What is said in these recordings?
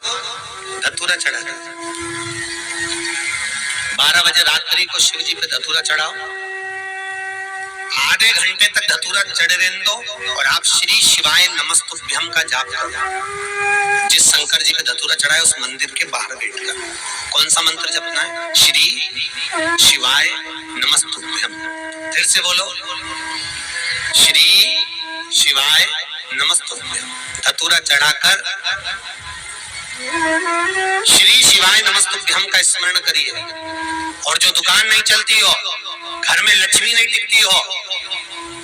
धतूरा चढ़ा दो। 12 बजे रात्रि को शिव जी पे धतूरा चढ़ाओ, आधे घंटे तक धतूरा चढ़े रहने दो और आप श्री शिवाय नमस्तुभ्यम का जाप करो। जिस शंकर जी पे धतूरा चढ़ाए उस मंदिर के बाहर बैठकर कौन सा मंत्र जपना है? श्री शिवाय नमस्तुभ्यम। फिर से बोलो, श्री शिवाय नमस्तुभ्यम। धतूरा चढ़ाकर श्री शिवाय नमस्तुभ्यम का स्मरण करिए। और जो दुकान नहीं चलती हो, घर में लक्ष्मी नहीं टिकती हो,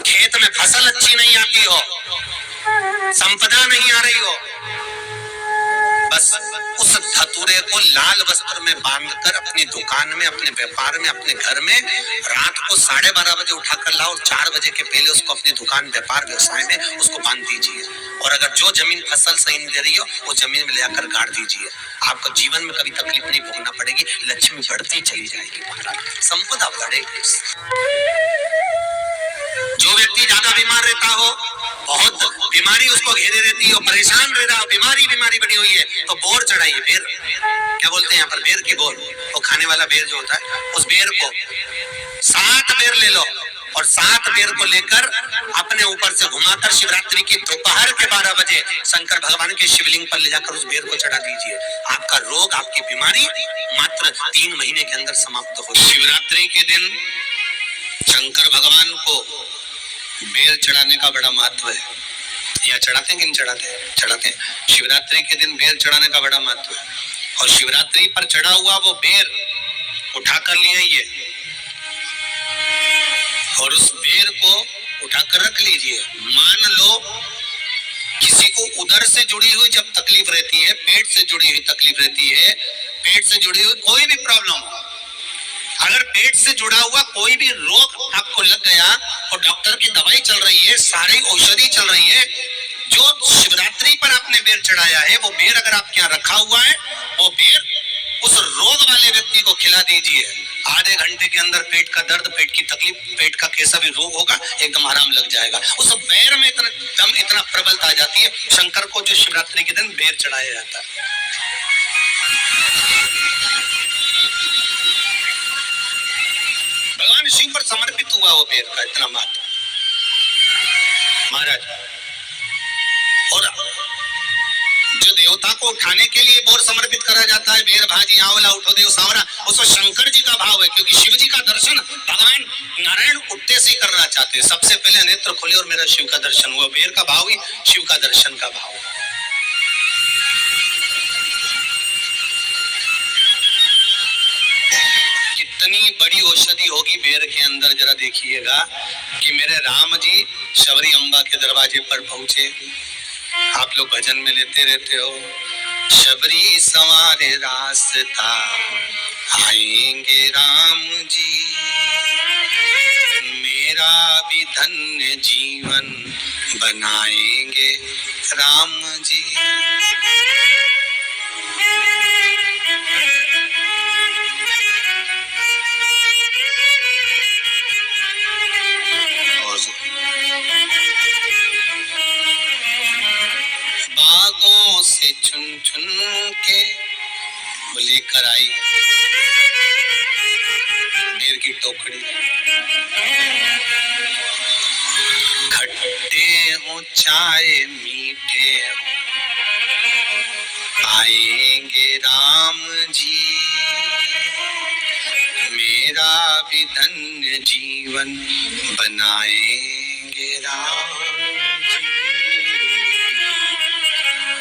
खेत में फसल अच्छी नहीं आती हो, संपदा नहीं आ रही हो, बस उस धतूरे को लाल वस्त्र में बांधकर अपनी दुकान में, अपने व्यापार में, अपने घर में रात को 12:30 बजे उठाकर लाओ और 4 बजे के पहले उसको अपनी दुकान, व्यापार, व्यवसाय में उसको बांध दीजिए। और अगर जो जमीन फसल सही नहीं दे रही हो वो जमीन में ले जाकर गाड़ दीजिए। आपको जीवन में कभी तकलीफ नहीं भोगना पड़ेगी, लक्ष्मी बढ़ती चली जाएगी, संपदा बढ़ेगी। जो व्यक्ति ज्यादा बीमार रहता हो, बहुत बीमारी उसको घेरे रहती हो, परेशान रह रहा हो, बीमारी बनी हुई है, तो बोर चढ़ाइए। बेर क्या बोलते हैं यहाँ पर? बेर की बोर, वो खाने वाला बेर जो होता है, उस बेर को 7 बेर ले लो और 7 बेर को लेकर अपने ऊपर से घुमाकर शिवरात्रि की दोपहर के 12 बजे शंकर भगवान के शिवलिंग पर ले जाकर उस बेर को चढ़ा दीजिए। आपका रोग, आपकी बीमारी मात्र 3 महीने के अंदर समाप्त हो। शिवरात्रि के दिन शंकर भगवान को बेर चढ़ाने का बड़ा महत्व है। यहाँ चढ़ाते हैं कि नहीं चढ़ाते? चढ़ाते हैं। शिवरात्रि के दिन बेर चढ़ाने का बड़ा महत्व है। और शिवरात्रि पर चढ़ा हुआ वो बेर उठाकर ले आइए और उस बेर को उठाकर रख लीजिए। मान लो किसी को उदर से जुड़ी हुई जब तकलीफ रहती है, पेट से जुड़ी हुई तकलीफ रहती है, पेट से जुड़ी हुई कोई भी प्रॉब्लम हो, अगर पेट से जुड़ा हुआ कोई भी रोग आपको लग गया और डॉक्टर की दवाई चल रही है, सारी औषधि चल रही है, जो शिवरात्रि पर आपने बेर चढ़ाया है वो बेर अगर आपके यहाँ रखा हुआ है, वो बेर उस रोग वाले व्यक्ति को खिला दीजिए। आधे घंटे के अंदर पेट का दर्द, पेट की तकलीफ, पेट का कैसा भी रोग होगा एकदम आराम लग जाएगा। उस बेर में इतना प्रबलता आ जाती है। शंकर को जो शिवरात्रि के दिन बेर चढ़ाया जाता है। भगवान शिव पर समर्पित हुआ वो बेर का इतना महत्व महाराज। और जो देवता को उठाने के लिए बोर समर्पित करा जाता है, बेर भाजी आवला उठो देव सावरा, उसमें शंकर जी का भाव है, क्योंकि शिव जी का दर्शन भगवान नारायण उठते से ही करना चाहते हैं। सबसे पहले नेत्र खोले और मेरा शिव का दर्शन हुआ। बेर का भाव ही शिव का दर्शन का भाव। कितनी बड़ी औषधि होगी बेर के अंदर, जरा देखिएगा कि मेरे राम जी शबरी अम्बा के दरवाजे पर पहुंचे। आप लोग भजन में लेते रहते हो, शबरी सवारे रास्ता आएंगे राम जी, मेरा भी धन्य जीवन बनाएंगे राम जी। बागों से चुन चुन के वो लेकर आई बेर की टोकरी। खट्टे हो चाहे मीठे हो आएंगे राम जी, मेरा भी धन्य जीवन बनाएंगे राम जी।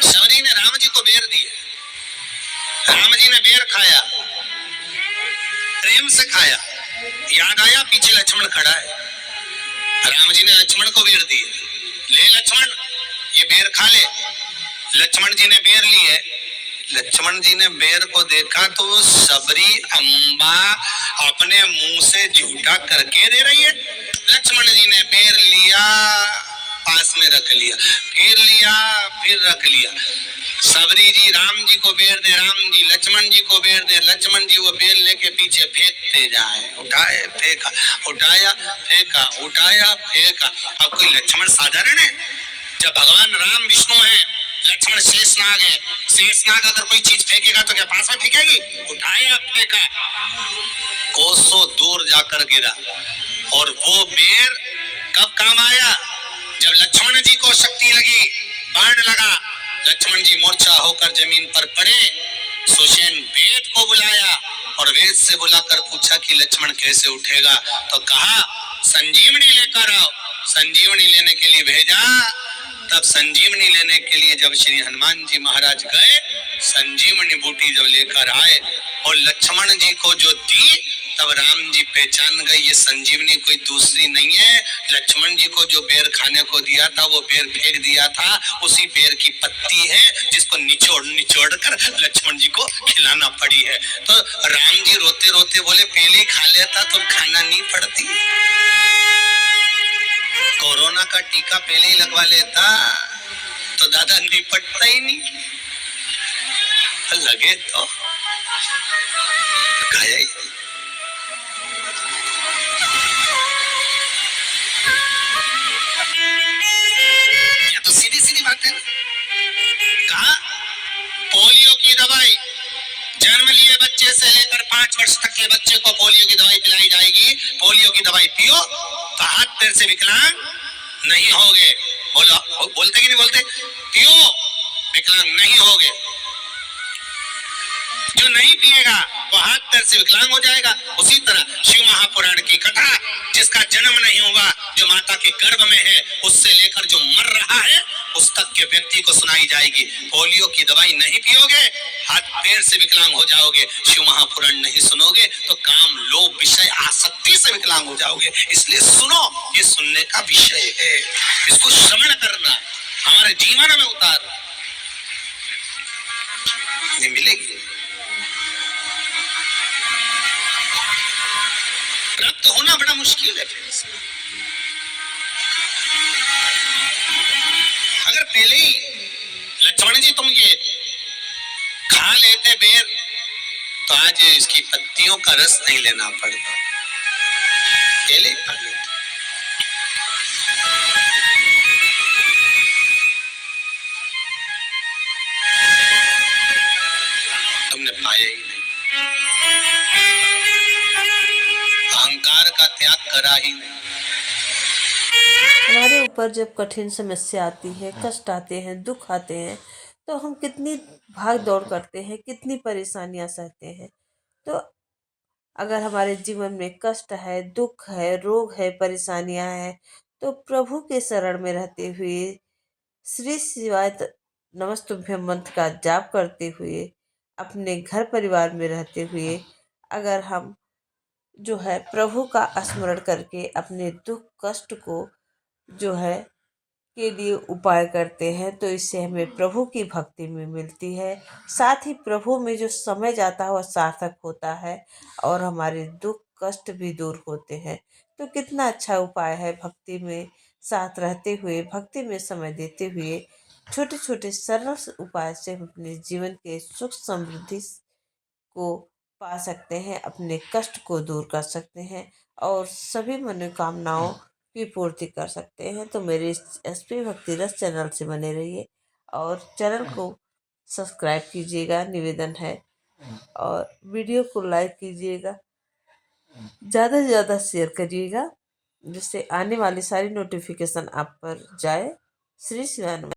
शबरी ने राम जी को बेर दिए, राम जी ने बेर खाया, प्रेम से खाया। याद आया पीछे लक्ष्मण खड़ा है, राम जी ने लक्ष्मण को बेर दिए, ले लक्ष्मण ये बेर खा ले। लक्ष्मण जी ने बेर ली है। लक्ष्मण जी ने बेर को देखा तो शबरी अम्बा अपने मुंह से झूठा करके दे रही है। लक्ष्मण जी ने बेर लिया, पास में रख लिया, फिर लिया, फिर रख लिया। शबरी जी राम जी को बेर दे, राम जी लक्ष्मण जी को बेर दे, लक्ष्मण जी वो बेर लेके पीछे फेंकते जाए। उठाए फेंका, उठाया फेंका, उठाया फेंका। अब कोई लक्ष्मण साधारण है? जब भगवान राम विष्णु है, लक्ष्मण शेषनाग है, शेषनाग अगर कोई चीज फेंकेगा तो क्या पास में फेंकेगी, उठाया फेंका, कोसों दूर जाकर गिरा। और वो बेर कब काम आया, जब लक्ष्मण जी को शक्ति लगी, बाण लगा, लक्ष्मण जी मूर्छा होकर जमीन पर पड़े, सुषेण वेद को बुलाया और वेद से बुलाकर पूछा कि लक्ष्मण कैसे उठेगा, तो कहा संजीवनी लेकर आओ। संजीवनी लेने के लिए भेजा, तब संजीवनी लेने के लिए जब श्री हनुमान जी महाराज गए, संजीवनी बूटी जब लेकर आए और लक्ष्मण जी को जो दी, तब राम जी पहचान गए ये संजीवनी कोई दूसरी नहीं है, लक्ष्मण जी को जो बेर खाने को दिया था वो बेर फेंक दिया था, उसी बेर की पत्ती है जिसको निचोड़ निचोड़ कर लक्ष्मण जी को खिलाना पड़ी है। तो राम जी रोते रोते बोले पहले ही खा लेता तो खाना नहीं पड़ती, कोरोना का टीका पहले ही लगवा लेता तो दादा निपटता ही नहीं, लगे तो खाया ही। ये तो सीधी सीधी बात है ना। कहा पोलियो की दवाई जन्म लिए बच्चे से लेकर 5 वर्ष तक के बच्चे को पोलियो की दवाई पिलाई जाएगी, पोलियो की दवाई पियो तो हाथ पैर से विकलांग नहीं होगे। बोलो, बोलते कि नहीं बोलते, पियो विकलांग नहीं होगे। जो नहीं पिएगा वो हाथ पैर से विकलांग हो जाएगा। उसी तरह शिव महापुराण की कथा, जिसका जन्म नहीं हुआ, जो माता के गर्भ में है, उससे लेकर जो मर रहा है उस तक के व्यक्ति को सुनाई जाएगी। पोलियो की दवाई नहीं पियोगे, हाथ पैर से विकलांग हो जाओगे। शिव महापुराण नहीं सुनोगे तो काम, लोभ, विषय, आसक्ति से विकलांग हो जाओगे। इसलिए सुनो, ये सुनने का विषय है, इसको श्रवण करना, हमारे जीवन में उतार मिलेगी। प्राप्त होना बड़ा मुश्किल है। अगर पहले ही लक्ष्मण जी तुम ये खा लेते बेर तो आज इसकी पत्तियों का रस नहीं लेना पड़ता, पहले ही खा लेते। तुमने पाया ही नहीं, अहंकार का त्याग करा ही नहीं। हमारे ऊपर जब कठिन समस्या आती है, कष्ट आते हैं, दुख आते हैं, तो हम कितनी भाग दौड़ करते हैं, कितनी परेशानियां सहते हैं। तो अगर हमारे जीवन में कष्ट है, दुख है, रोग है, परेशानियां हैं, तो प्रभु के शरण में रहते हुए श्री शिवाय नमस्तुभ्यम मंत्र का जाप करते हुए, अपने घर परिवार में रहते हुए, अगर हम जो है प्रभु का स्मरण करके अपने दुख कष्ट को जो है के लिए उपाय करते हैं, तो इससे हमें प्रभु की भक्ति में मिलती है। साथ ही प्रभु में जो समय जाता है वह सार्थक होता है और हमारे दुख कष्ट भी दूर होते हैं। तो कितना अच्छा उपाय है, भक्ति में साथ रहते हुए, भक्ति में समय देते हुए, छोटे छोटे सरल उपाय से हम अपने जीवन के सुख समृद्धि को पा सकते हैं, अपने कष्ट को दूर कर सकते हैं और सभी मनोकामनाओं की पूर्ति कर सकते हैं। तो मेरे इस एसपी भक्ति रस चैनल से बने रहिए और चैनल को सब्सक्राइब कीजिएगा, निवेदन है, और वीडियो को लाइक कीजिएगा, ज़्यादा से ज़्यादा शेयर करिएगा, जिससे आने वाली सारी नोटिफिकेशन आप पर जाए। श्री शिवानंद।